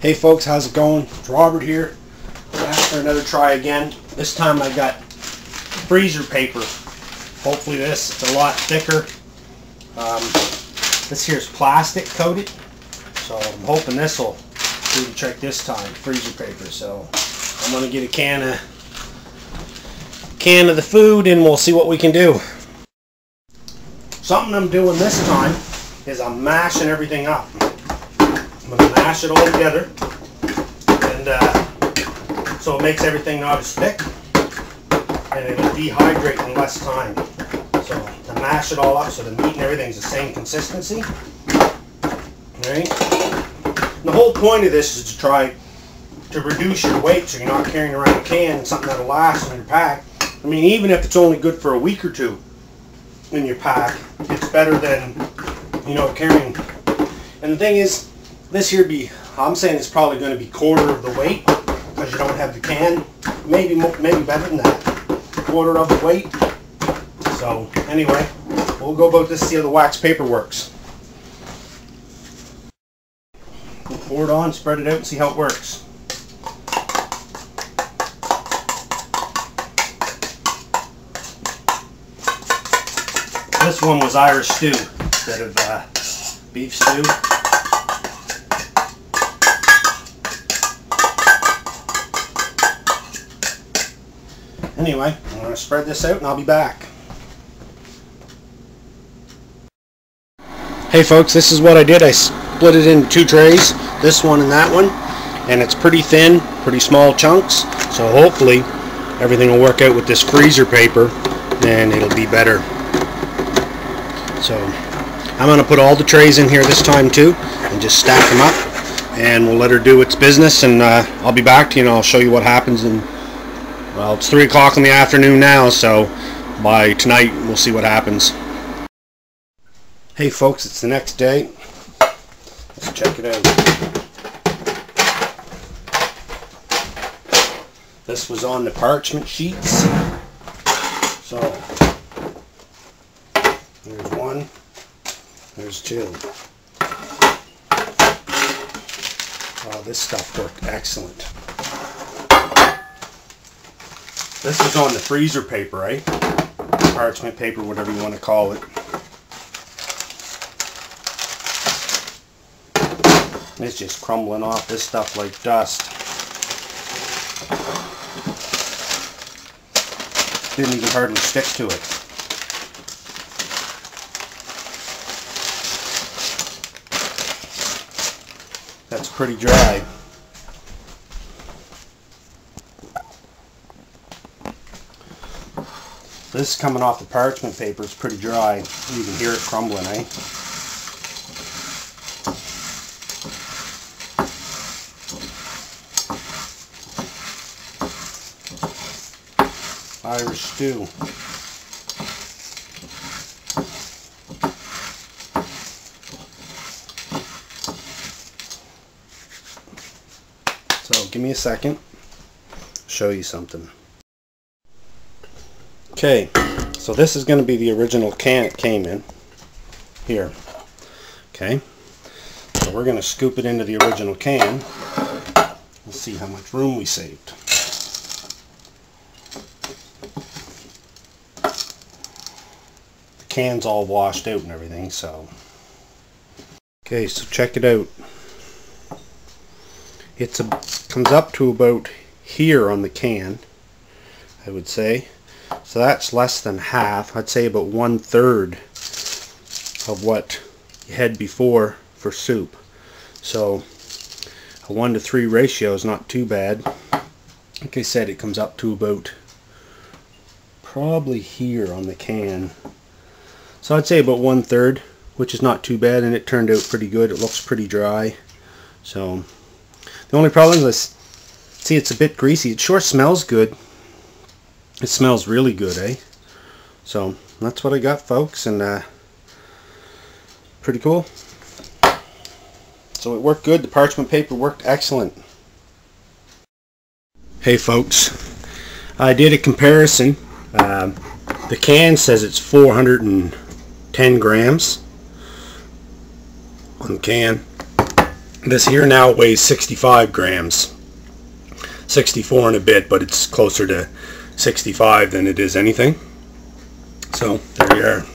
Hey folks, how's it going? It's Robert here. Back for another try again. This time I got freezer paper. Hopefully it's a lot thicker. This here's plastic coated, so I'm hoping this will do the trick this time. Freezer paper. So I'm gonna get a can of the food and we'll see what we can do. Something I'm doing this time is I'm mashing everything up. I'm going to mash it all together, and so it makes everything not as thick, and it'll dehydrate in less time. So to mash it all up so the meat and everything's the same consistency. Right? And the whole point of this is to try to reduce your weight so you're not carrying around a can, something that'll last in your pack. I mean, even if it's only good for a week or two in your pack, it's better than, you know, carrying. And the thing is, this here I'm saying it's probably going to be quarter of the weight because you don't have the can. Maybe better than that. Quarter of the weight. So anyway, we'll go about this, see how the wax paper works. We'll pour it on, spread it out, and see how it works. This one was Irish stew instead of beef stew. Anyway, I'm going to spread this out and I'll be back. Hey folks, this is what I did. I split it into two trays, this one and that one, and it's pretty thin, pretty small chunks, so hopefully everything will work out with this freezer paper and it'll be better. So I'm going to put all the trays in here this time too and just stack them up, and we'll let her do its business, and I'll be back to you and I'll show you what happens. And well, it's 3 o'clock in the afternoon now, so by tonight we'll see what happens. Hey folks, it's the next day. Let's check it out. This was on the parchment sheets. So there's one, there's two. Oh, this stuff worked excellent. This is on the freezer paper, right? Parchment paper, whatever you want to call it. It's just crumbling off this stuff like dust. Didn't even hardly stick to it. That's pretty dry. This coming off the parchment paper is pretty dry. You can hear it crumbling, eh? Irish stew. So give me a second. I'll show you something. Okay, so this is going to be the original can it came in. Here. Okay, so we're going to scoop it into the original can. Let's see how much room we saved. The can's all washed out and everything, so. Okay, so check it out. It comes up to about here on the can, I would say. So that's less than half. I'd say about 1/3 of what you had before for soup. So a 1-to-3 ratio is not too bad. Like I said, it comes up to about probably here on the can. So I'd say about 1/3, which is not too bad, and it turned out pretty good. It looks pretty dry. So the only problem is, see, it's a bit greasy. It sure smells good. It smells really good, eh? So that's what I got, folks, and pretty cool. So it worked good. The parchment paper worked excellent. Hey folks, I did a comparison. The can says it's 410 grams on the can. This here now weighs 65 grams. 64 and a bit, but it's closer to 65 than it is anything. So there you are.